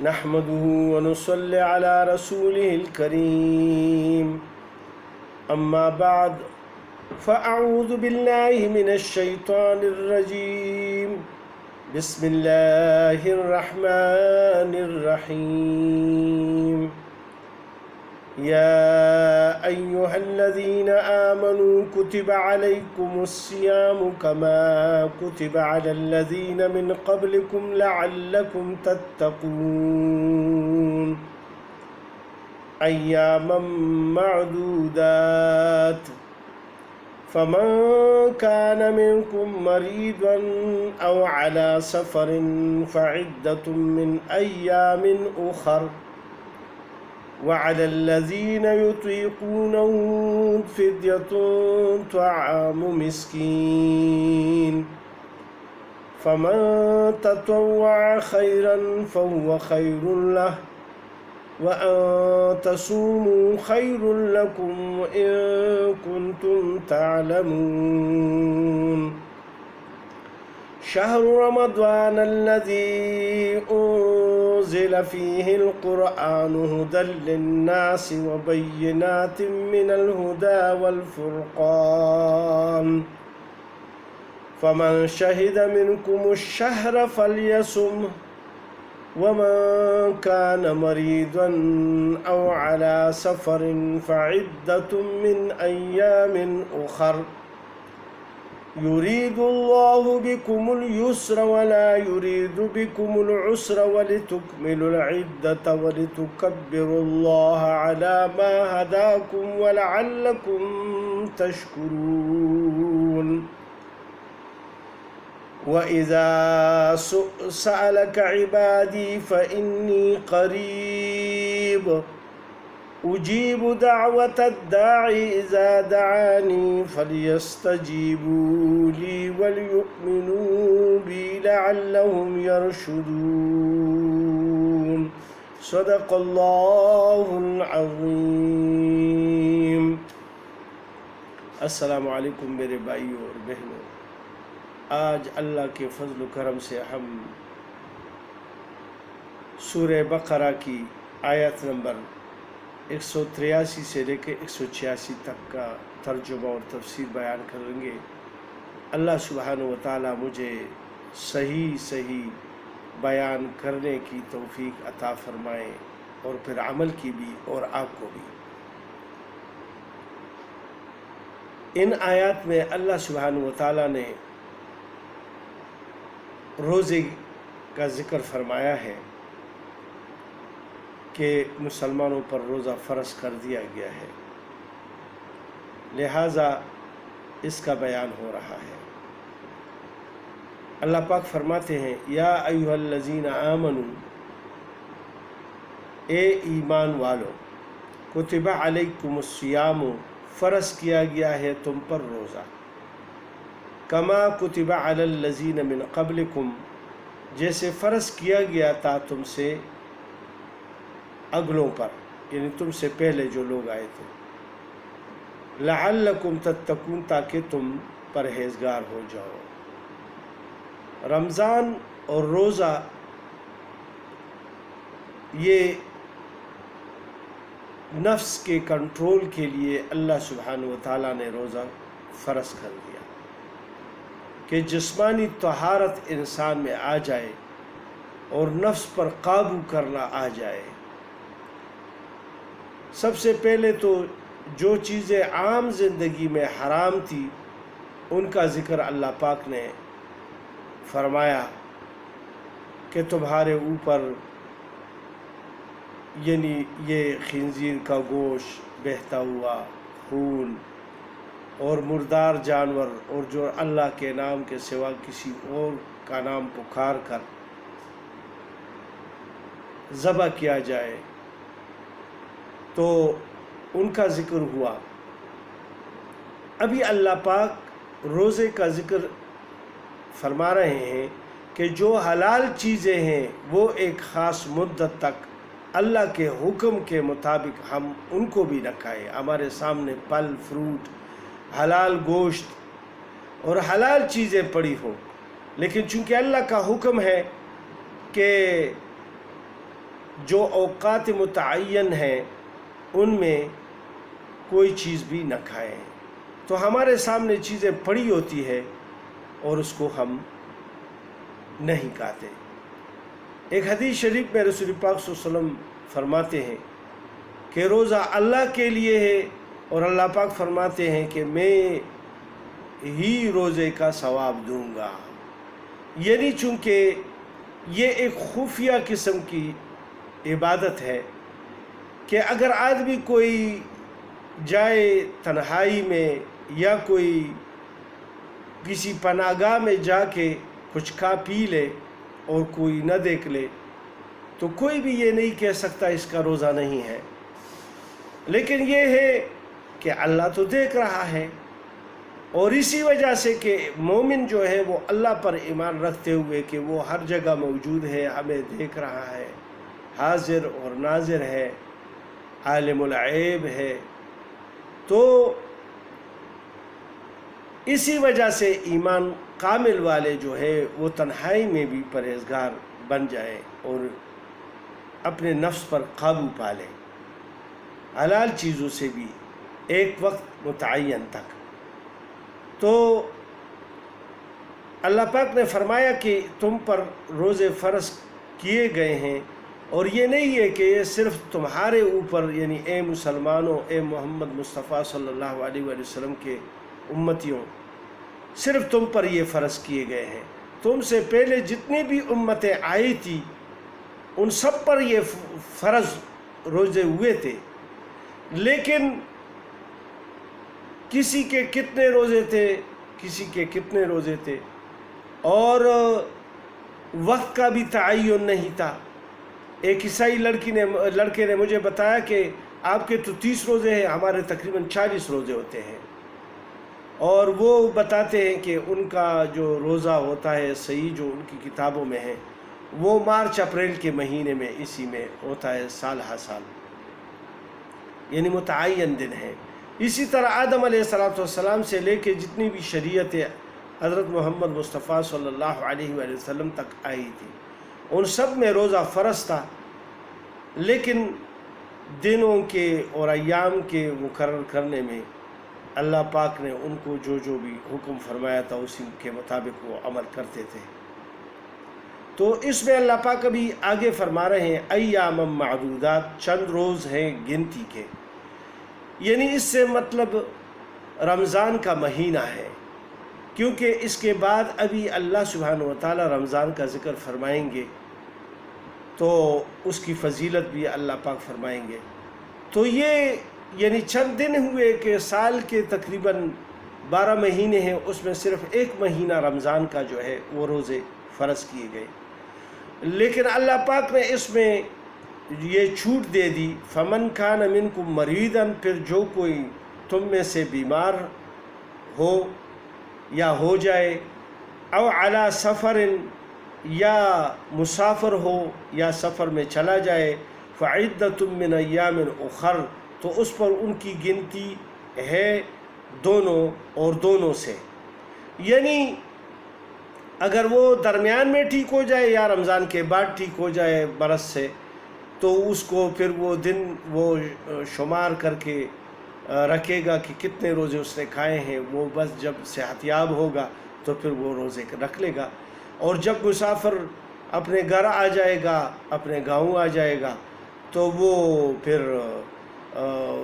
نحمده ونصلي على رسوله الكريم أما بعد فأعوذ بالله من الشيطان الرجيم بسم الله الرحمن الرحيم يا أيها الذين آمنوا كتب عليكم الصيام كما كتب على الذين من قبلكم لعلكم تتقون أياما معدودات فمن كان منكم مريضا أو على سفر فعدة من أيام أخر وعلى الذين يطيقونه فدية طعام مسكين فمن تطوع خيرا فهو خير له وأن تصوموا خير لكم إن كنتم تعلمون شهر رمضان الذي أنزل فيه القرآن هدى للناس وبينات من الهدى والفرقان فمن شهد منكم الشهر فليصمه ومن كان مريضا أو على سفر فعدة من أيام أخر يريد الله بكم اليسر ولا يريد بكم العسر ولتكملوا العدة ولتكبروا الله على ما هداكم ولعلكم تشكرون وإذا سألك عبادي فإني قريب أجيب دعوة الداعي إذا دعاني فليستجيبوا لي وليؤمنوا بي لعلهم يرشدون صدق الله العظيم۔ السلام علیکم میرے بھائیوں اور بہنوں، آج اللہ کے فضل و کرم سے ہم سورہ بقرہ کی آیت نمبر 183 سے لے کے 186 تک کا ترجمہ اور تفسیر بیان کریں گے۔ اللہ سبحانہ و تعالی مجھے صحیح بیان کرنے کی توفیق عطا فرمائے اور پھر عمل کی بھی اور آپ کو بھی۔ ان آیات میں اللہ سبحانہ و تعالی نے روزے کا ذکر فرمایا ہے کہ مسلمانوں پر روزہ فرض کر دیا گیا ہے، لہٰذا اس کا بیان ہو رہا ہے۔ اللہ پاک فرماتے ہیں یا ایھا الذین آمنوا، اے ایمان والو، کتب علیکم الصیام، فرض کیا گیا ہے تم پر روزہ، کما کتب علی الذین من قبلکم، جیسے فرض کیا گیا تھا تم سے اگلوں پر، یعنی تم سے پہلے جو لوگ آئے تھے، لعلکم تتقون، تاکہ تم پرہیزگار ہو جاؤ۔ رمضان اور روزہ یہ نفس کے کنٹرول کے لیے اللہ سبحانہ و تعالیٰ نے روزہ فرض کر دیا کہ جسمانی طہارت انسان میں آ جائے اور نفس پر قابو کرنا آ جائے۔ سب سے پہلے تو جو چیزیں عام زندگی میں حرام تھی ان کا ذکر اللہ پاک نے فرمایا کہ تمہارے اوپر یعنی یہ خنزیر کا گوشت، بہتا ہوا خون اور مردار جانور، اور جو اللہ کے نام کے سوا کسی اور کا نام پکار کر ذبح کیا جائے، تو ان کا ذکر ہوا۔ ابھی اللہ پاک روزے کا ذکر فرما رہے ہیں کہ جو حلال چیزیں ہیں وہ ایک خاص مدت تک اللہ کے حکم کے مطابق ہم ان کو بھی نہ کھائیں۔ ہمارے سامنے پھل، فروٹ، حلال گوشت اور حلال چیزیں پڑی ہوں، لیکن چونکہ اللہ کا حکم ہے کہ جو اوقات متعین ہیں ان میں کوئی چیز بھی نہ کھائیں۔ تو ہمارے سامنے چیزیں پڑی ہوتی ہے اور اس کو ہم نہیں کھاتے۔ ایک حدیث شریف میں رسول پاک صلی اللہ علیہ وسلم فرماتے ہیں کہ روزہ اللہ کے لیے ہے، اور اللہ پاک فرماتے ہیں کہ میں ہی روزے کا ثواب دوں گا۔ یعنی چونکہ یہ ایک خفیہ قسم کی عبادت ہے کہ اگر آدمی کوئی جائے تنہائی میں یا کوئی کسی پناہ گاہ میں جا کے کچھ کھا پی لے اور کوئی نہ دیکھ لے تو کوئی بھی یہ نہیں کہہ سکتا اس کا روزہ نہیں ہے۔ لیکن یہ ہے کہ اللہ تو دیکھ رہا ہے، اور اسی وجہ سے کہ مومن جو ہے وہ اللہ پر ایمان رکھتے ہوئے کہ وہ ہر جگہ موجود ہے، ہمیں دیکھ رہا ہے، حاضر اور ناظر ہے، عالم الغیب ہے، تو اسی وجہ سے ایمان کامل والے جو ہے وہ تنہائی میں بھی پرہیزگار بن جائے اور اپنے نفس پر قابو پا لے، حلال چیزوں سے بھی ایک وقت متعین تک۔ تو اللہ پاک نے فرمایا کہ تم پر روزے فرض کیے گئے ہیں، اور یہ نہیں ہے کہ یہ صرف تمہارے اوپر، یعنی اے مسلمانوں، اے محمد مصطفیٰ صلی اللہ علیہ وآلہ وسلم کے امتیوں، صرف تم پر یہ فرض کیے گئے ہیں، تم سے پہلے جتنی بھی امتیں آئی تھی ان سب پر یہ فرض روزے ہوئے تھے، لیکن کسی کے کتنے روزے تھے، کسی کے کتنے روزے تھے، اور وقت کا بھی تعین نہیں تھا۔ ایک عیسائی لڑکے نے مجھے بتایا کہ آپ کے تو 30 روزے ہیں، ہمارے تقریباً 40 روزے ہوتے ہیں، اور وہ بتاتے ہیں کہ ان کا جو روزہ ہوتا ہے صحیح جو ان کی کتابوں میں ہے وہ مارچ اپریل کے مہینے میں اسی میں ہوتا ہے، سال ہر سال، یعنی متعین دن ہے۔ اسی طرح آدم علیہ السلام سے لے کے جتنی بھی شریعتیں حضرت محمد مصطفیٰ صلی اللہ علیہ وآلہ وسلم تک آئی تھی ان سب میں روزہ فرض تھا، لیکن دنوں کے اور ایام کے مقرر کرنے میں اللہ پاک نے ان کو جو بھی حکم فرمایا تھا اسی کے مطابق وہ عمل کرتے تھے۔ تو اس میں اللہ پاک ابھی آگے فرما رہے ہیں ایام معدودات، چند روز ہیں گنتی کے، یعنی اس سے مطلب رمضان کا مہینہ ہے، کیونکہ اس کے بعد ابھی اللہ سبحانہ وتعالی رمضان کا ذکر فرمائیں گے تو اس کی فضیلت بھی اللہ پاک فرمائیں گے۔ تو یہ یعنی چند دن ہوئے کہ سال کے تقریباً 12 مہینے ہیں، اس میں صرف ایک مہینہ رمضان کا جو ہے وہ روزے فرض کیے گئے، لیکن اللہ پاک نے اس میں یہ چھوٹ دے دی، فمن کان منکم مریضا، پھر جو کوئی تم میں سے بیمار ہو یا ہو جائے، او علی سفر، یا مسافر ہو یا سفر میں چلا جائے، فعدۃ من ایام اخر، تو اس پر ان کی گنتی ہے دونوں اور دونوں سے، یعنی اگر وہ درمیان میں ٹھیک ہو جائے یا رمضان کے بعد ٹھیک ہو جائے برس سے، تو اس کو پھر وہ دن وہ شمار کر کے رکھے گا کہ کتنے روزے اس نے کھائے ہیں، وہ بس جب صحت یاب ہوگا تو پھر وہ روزے رکھ لے گا، اور جب مسافر اپنے گھر آ جائے گا، اپنے گاؤں آ جائے گا، تو وہ پھر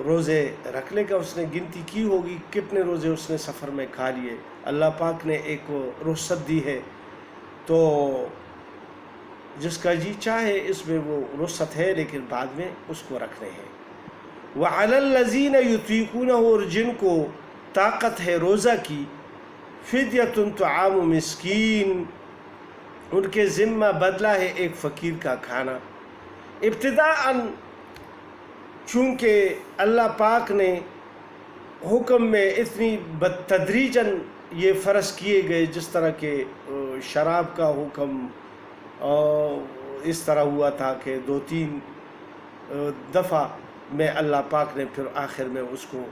روزے رکھ لے گا، اس نے گنتی کی ہوگی کتنے روزے اس نے سفر میں کھا لیے۔ اللہ پاک نے ایک رخصت دی ہے، تو جس کا جی چاہے اس میں وہ رخصت ہے، لیکن بعد میں اس کو رکھنے ہیں۔ وَعَلَى الَّذِينَ يُطِيقُونَهُ، اور جن کو طاقت ہے روزہ کی، فِدْيَةٌ طَعَامُ مسکین، ان کے ذمہ بدلہ ہے ایک فقیر کا کھانا۔ ابتداءً چونکہ اللہ پاک نے حکم میں اتنی تدریجاً یہ فرض کیے گئے، جس طرح کہ شراب کا حکم اس طرح ہوا تھا کہ 2-3 دفعہ میں اللہ پاک نے پھر آخر میں اس کو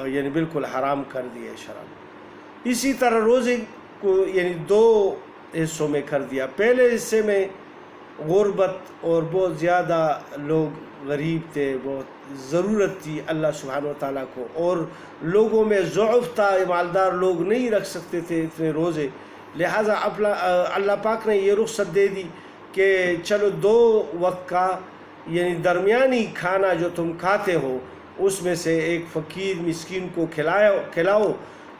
یعنی بالکل حرام کر دیا شراب۔ اسی طرح روزے کو یعنی 2 حصوں میں کر دیا۔ پہلے حصے میں غربت اور بہت زیادہ لوگ غریب تھے، بہت ضرورت تھی اللہ سبحانہ و تعالیٰ کو، اور لوگوں میں ضعف تھا، مالدار لوگ نہیں رکھ سکتے تھے اتنے روزے، لہٰذا اللہ پاک نے یہ رخصت دے دی کہ چلو 2 وقت کا یعنی درمیانی کھانا جو تم کھاتے ہو اس میں سے ایک فقیر مسکین کو کھلاؤ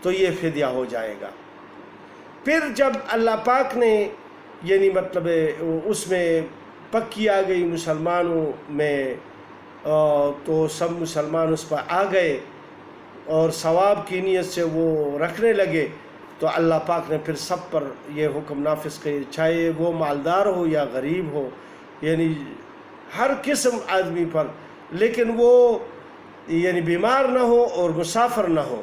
تو یہ فدیہ ہو جائے گا۔ پھر جب اللہ پاک نے یعنی مطلب اس میں پکی آ گئی مسلمانوں میں، تو سب مسلمان اس پر آ گئے اور ثواب کی نیت سے وہ رکھنے لگے، تو اللہ پاک نے پھر سب پر یہ حکم نافذ کیا، چاہے وہ مالدار ہو یا غریب ہو، یعنی ہر قسم آدمی پر، لیکن وہ یعنی بیمار نہ ہو اور مسافر نہ ہو،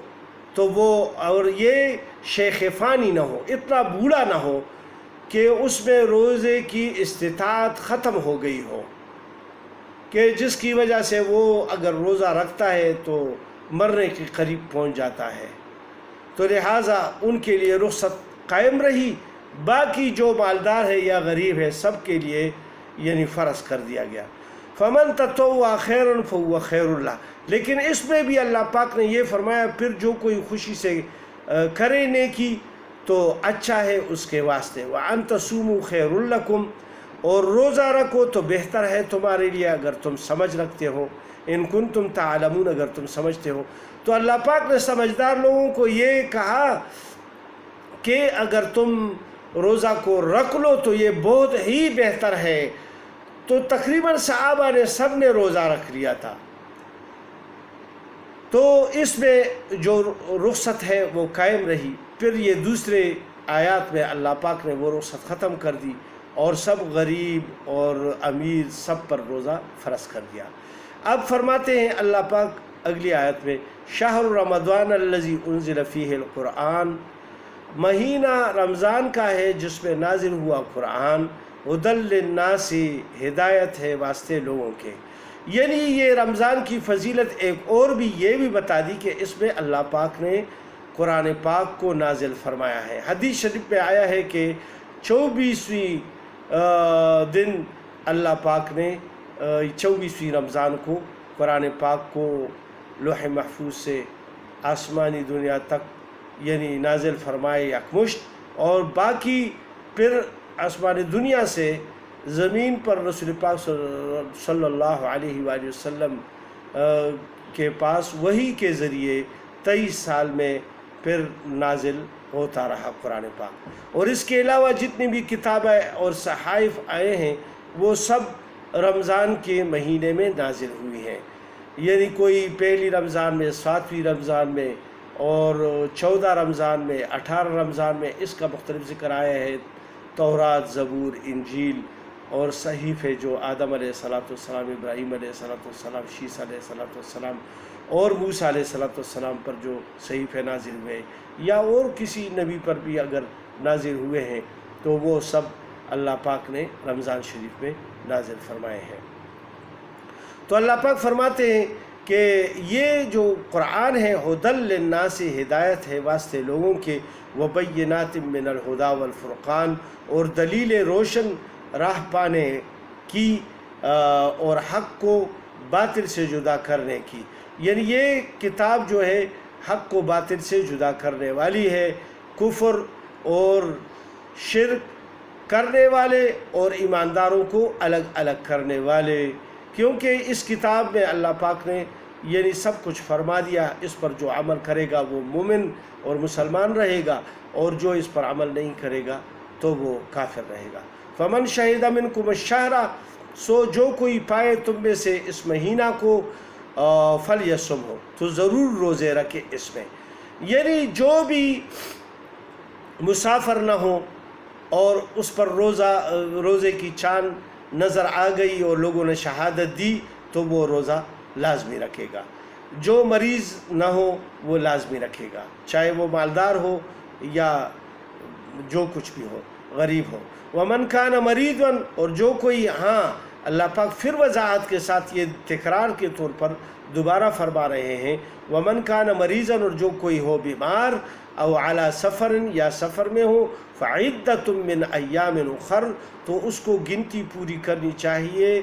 تو وہ اور یہ شیخ فانی نہ ہو، اتنا بوڑھا نہ ہو کہ اس میں روزے کی استطاعت ختم ہو گئی ہو، کہ جس کی وجہ سے وہ اگر روزہ رکھتا ہے تو مرنے کے قریب پہنچ جاتا ہے، تو لہٰذا ان کے لیے رخصت قائم رہی۔ باقی جو مالدار ہے یا غریب ہے سب کے لیے یعنی فرض کر دیا گیا۔ فمن تطوع خیرا فهو خیر اللہ، لیکن اس میں بھی اللہ پاک نے یہ فرمایا پھر جو کوئی خوشی سے کرے نیکی تو اچھا ہے اس کے واسطے، وَأَن تَصُومُوا خَيْرٌ لَكُمْ، اور روزہ رکھو تو بہتر ہے تمہارے لیے اگر تم سمجھ رکھتے ہو، ان کنتم تعلمون، اگر تم سمجھتے ہو۔ تو اللہ پاک نے سمجھدار لوگوں کو یہ کہا کہ اگر تم روزہ کو رکھ لو تو یہ بہت ہی بہتر ہے، تو تقریباً صحابہ نے سب نے روزہ رکھ لیا تھا، تو اس میں جو رخصت ہے وہ قائم رہی۔ پھر یہ دوسرے آیات میں اللہ پاک نے وہ رخصت ختم کر دی اور سب غریب اور امیر سب پر روزہ فرض کر دیا۔ اب فرماتے ہیں اللہ پاک اگلی آیت میں، شہر رمضان الذی انزل فیہ القرآن، مہینہ رمضان کا ہے جس میں نازل ہوا قرآن، ہدی للناس، ہدایت ہے واسطے لوگوں کے۔ یعنی یہ رمضان کی فضیلت ایک اور بھی یہ بھی بتا دی کہ اس میں اللہ پاک نے قرآن پاک کو نازل فرمایا ہے۔ حدیث شریف میں آیا ہے کہ 24ویں دن اللہ پاک نے 24ویں رمضان کو قرآن پاک کو لوح محفوظ سے آسمانی دنیا تک یعنی نازل فرمائے یکمشت، اور باقی پھر آسمانی دنیا سے زمین پر رسول پاک صلی اللہ علیہ وآلہ وسلم کے پاس وحی کے ذریعے 23 سال میں پھر نازل ہوتا رہا قرآن پاک۔ اور اس کے علاوہ جتنی بھی کتابیں اور صحائف آئے ہیں وہ سب رمضان کے مہینے میں نازل ہوئی ہیں، یعنی کوئی پہلی رمضان میں، 7ویں رمضان میں، اور 14 رمضان میں، 18 رمضان میں، اس کا مختلف ذکر آیا ہے۔ تورات، زبور، انجیل اور صحیفے جو آدم علیہ السلام، ابراہیم علیہ السلام، شیس علیہ السلام اور موسیٰ علیہ السلام پر جو صحیفے نازل ہوئے، یا اور کسی نبی پر بھی اگر نازل ہوئے ہیں تو وہ سب اللہ پاک نے رمضان شریف میں نازل فرمائے ہیں۔ تو اللہ پاک فرماتے ہیں کہ یہ جو قرآن ہے ہدی للناس، ہدایت ہے واسطے لوگوں کے، وبینات من الہدی والفرقان، اور دلیل روشن راہ پانے کی اور حق کو باطل سے جدا کرنے کی، یعنی یہ کتاب جو ہے حق کو باطل سے جدا کرنے والی ہے، کفر اور شرک کرنے والے اور ایمانداروں کو الگ الگ کرنے والے، کیونکہ اس کتاب میں اللہ پاک نے یعنی سب کچھ فرما دیا، اس پر جو عمل کرے گا وہ مومن اور مسلمان رہے گا، اور جو اس پر عمل نہیں کرے گا تو وہ کافر رہے گا۔ فمن شہد منکم الشہر، سو جو کوئی پائے تم میں سے اس مہینہ کو، فلیصم، ہو تو ضرور روزے رکھے اس میں، یعنی جو بھی مسافر نہ ہو اور اس پر روزے کی چاند نظر آ گئی اور لوگوں نے شہادت دی تو وہ روزہ لازمی رکھے گا، جو مریض نہ ہو وہ لازمی رکھے گا، چاہے وہ مالدار ہو یا جو کچھ بھی ہو، غریب ہو۔ ومن کان مریضا، اور جو کوئی اللہ پاک پھر وضاحت کے ساتھ یہ تکرار کے طور پر دوبارہ فرما رہے ہیں ومن کان مریضاً، اور جو کوئی ہو بیمار، او علی سفر، یا سفر میں ہو، فعدۃ من ایام اخر، تو اس کو گنتی پوری کرنی چاہیے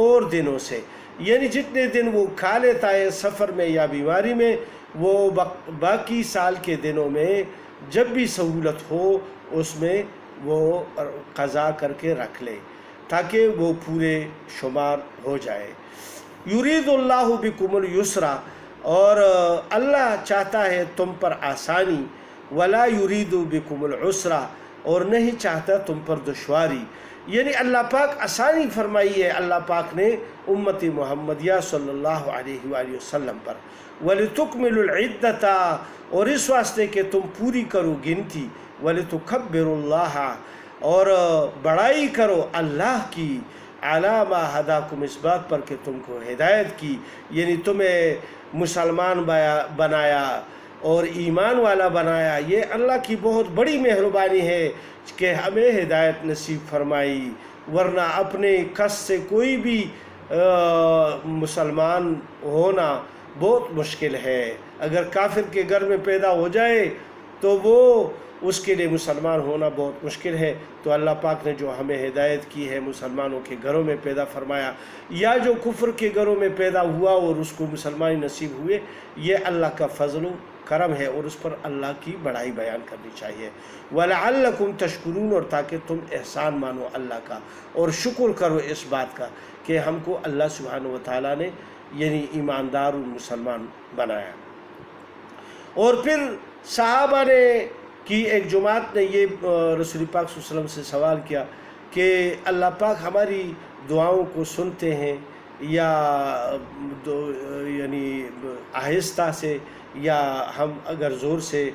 اور دنوں سے، یعنی جتنے دن وہ کھا لیتا ہے سفر میں یا بیماری میں، وہ باقی سال کے دنوں میں جب بھی سہولت ہو اس میں وہ قضا کر کے رکھ لے تاکہ وہ پورے شمار ہو جائے۔ یرید اللہ بکم الیسرا، اور اللہ چاہتا ہے تم پر آسانی، ولا یرید بکم العسرا، اور نہیں چاہتا تم پر دشواری، یعنی اللہ پاک آسانی فرمائی ہے اللہ پاک نے امت محمدیہ صلی اللہ علیہ وآلہ وسلم پر، وَلِتُكْمِلُ الْعِدَّةَ، اور اس واسطے کہ تم پوری کرو گنتی، وَلِتُكَبِّرُ اللَّهَ، اور بڑائی کرو اللہ کی، عَلَى مَا هَدَاكُمْ، اس بات پر کہ تم کو ہدایت کی، یعنی تمہیں مسلمان بنایا اور ایمان والا بنایا، یہ اللہ کی بہت بڑی مہربانی ہے کہ ہمیں ہدایت نصیب فرمائی، ورنہ اپنے کس سے کوئی بھی مسلمان ہونا بہت مشکل ہے۔ اگر کافر کے گھر میں پیدا ہو جائے تو وہ اس کے لیے مسلمان ہونا بہت مشکل ہے، تو اللہ پاک نے جو ہمیں ہدایت کی ہے مسلمانوں کے گھروں میں پیدا فرمایا، یا جو کفر کے گھروں میں پیدا ہوا اور اس کو مسلمانی نصیب ہوئے، یہ اللہ کا فضل و کرم ہے، اور اس پر اللہ کی بڑائی بیان کرنی چاہیے۔ وَلَعَلَّكُمْ تَشْكُرُونَ، اور تاکہ تم احسان مانو اللہ کا اور شکر کرو اس بات کا کہ ہم کو اللہ سبحانہ وتعالیٰ نے یعنی ایماندار و مسلمان بنایا۔ اور پھر صحابہ نے کی ایک جماعت نے یہ رسول پاک صلی اللہ علیہ وسلم سے سوال کیا کہ اللہ پاک ہماری دعاؤں کو سنتے ہیں یا یعنی آہستہ سے، یا ہم اگر زور سے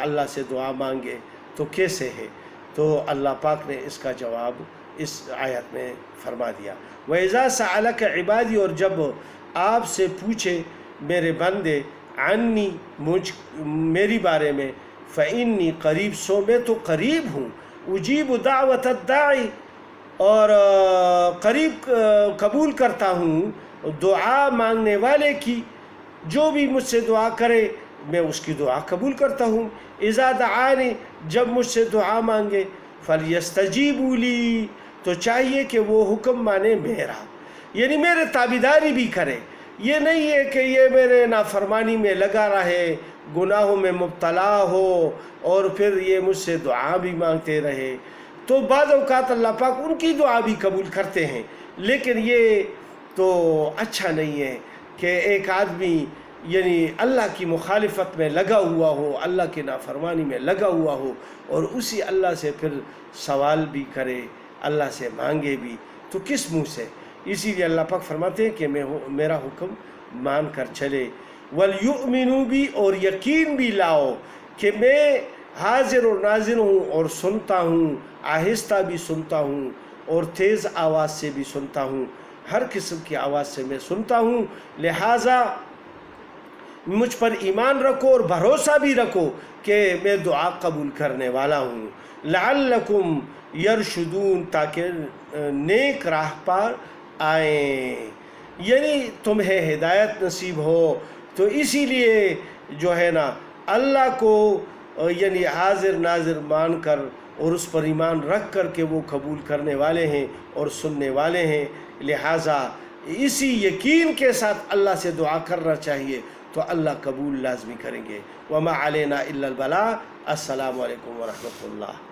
اللہ سے دعا مانگے تو کیسے ہے؟ تو اللہ پاک نے اس کا جواب اس آیت میں فرما دیا، وَإِذَا سَأَلَكَ عِبَادِي، اور جب آپ سے پوچھے میرے بندے، عنی، میری بارے میں، فَإِنِّي قریب، سو میں تو قریب ہوں، اجیب دعوت الداعی، اور قریب قبول کرتا ہوں دعا مانگنے والے کی، جو بھی مجھ سے دعا کرے میں اس کی دعا قبول کرتا ہوں۔ اذا دعانی، جب مجھ سے دعا مانگے، فلیستجیبوا لی، تو چاہیے کہ وہ حکم مانے میرا، یعنی میرے تابعداری بھی کرے، یہ نہیں ہے کہ یہ میرے نافرمانی میں لگا رہے، گناہوں میں مبتلا ہو اور پھر یہ مجھ سے دعا بھی مانگتے رہے۔ تو بعض اوقات اللہ پاک ان کی دعا بھی قبول کرتے ہیں، لیکن یہ تو اچھا نہیں ہے کہ ایک آدمی یعنی اللہ کی مخالفت میں لگا ہوا ہو، اللہ کی نافرمانی میں لگا ہوا ہو، اور اسی اللہ سے پھر سوال بھی کرے، اللہ سے مانگے بھی، تو کس منہ سے؟ اسی لیے اللہ پاک فرماتے ہیں کہ میرا حکم مان کر چلے، وَلْيُؤْمِنُوا بِي، اور یقین بھی لاؤ کہ میں حاضر و ناظر ہوں اور سنتا ہوں، آہستہ بھی سنتا ہوں اور تیز آواز سے بھی سنتا ہوں، ہر قسم کی آواز سے میں سنتا ہوں، لہٰذا مجھ پر ایمان رکھو اور بھروسہ بھی رکھو کہ میں دعا قبول کرنے والا ہوں، لعلکم یرشدون، تاکہ نیک راہ پر آئیں، یعنی تمہیں ہدایت نصیب ہو۔ تو اسی لیے جو ہے نا اللہ کو یعنی حاضر ناظر مان کر اور اس پر ایمان رکھ کر کہ وہ قبول کرنے والے ہیں اور سننے والے ہیں، لہٰذا اسی یقین کے ساتھ اللہ سے دعا کرنا چاہیے، تو اللہ قبول لازمی کریں گے۔ وما علینا الا البلاغ۔ السلام علیکم ورحمۃ اللہ۔